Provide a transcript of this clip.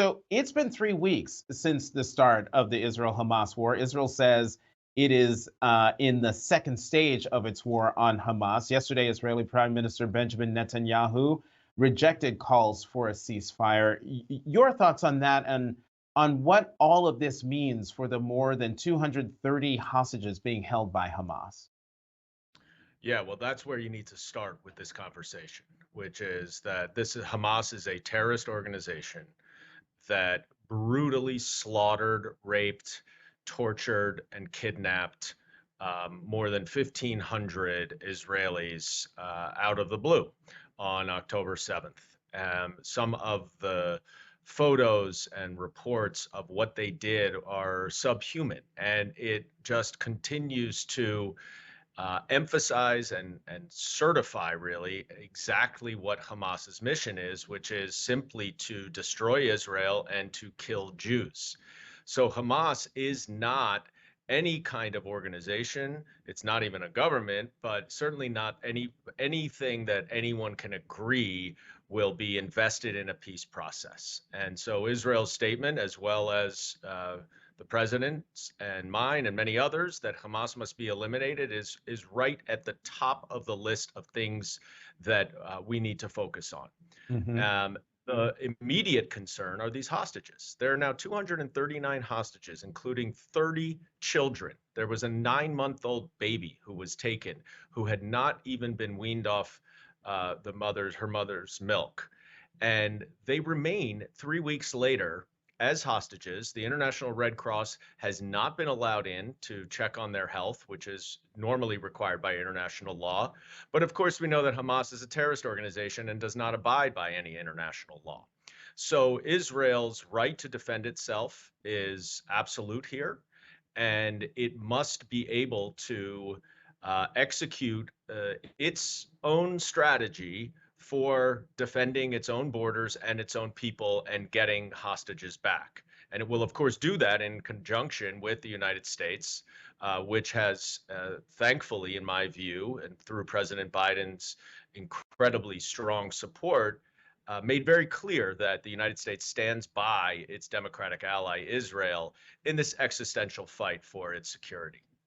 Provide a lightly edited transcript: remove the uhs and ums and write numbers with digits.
So it's been 3 weeks since the start of the Israel Hamas war. Israel says it is in the second stage of its war on Hamas. Yesterday, Israeli Prime Minister Benjamin Netanyahu rejected calls for a ceasefire. Your thoughts on that and on what all of this means for the more than 230 hostages being held by Hamas? Yeah, well, that's where you need to start with this conversation, which is that Hamas is a terrorist organization that brutally slaughtered, raped, tortured, and kidnapped more than 1,500 Israelis out of the blue on October 7th. Some of the photos and reports of what they did are subhuman, and it just continues to emphasize and certify really exactly what Hamas's mission is, which is simply to destroy Israel and to kill Jews. So Hamas is not any kind of organization. It's not even a government, but certainly not anything that anyone can agree will be invested in a peace process. And so Israel's statement, as well as the president's and mine and many others, that Hamas must be eliminated is right at the top of the list of things that we need to focus on. Hmm. Um, the immediate concern are these hostages. There are now 239 hostages, including 30 children. There was a 9-month-old baby who was taken, who had not even been weaned off her mother's milk, and they remain 3 weeks later as hostages. The International Red Cross has not been allowed in to check on their health, which is normally required by international law. But of course, we know that Hamas is a terrorist organization and does not abide by any international law. So Israel's right to defend itself is absolute here, and it must be able to execute its own strategy for defending its own borders and its own people and getting hostages back. And it will, of course, do that in conjunction with the United States, which has, thankfully, in my view, and through President Biden's incredibly strong support, made very clear that the United States stands by its democratic ally, Israel, in this existential fight for its security.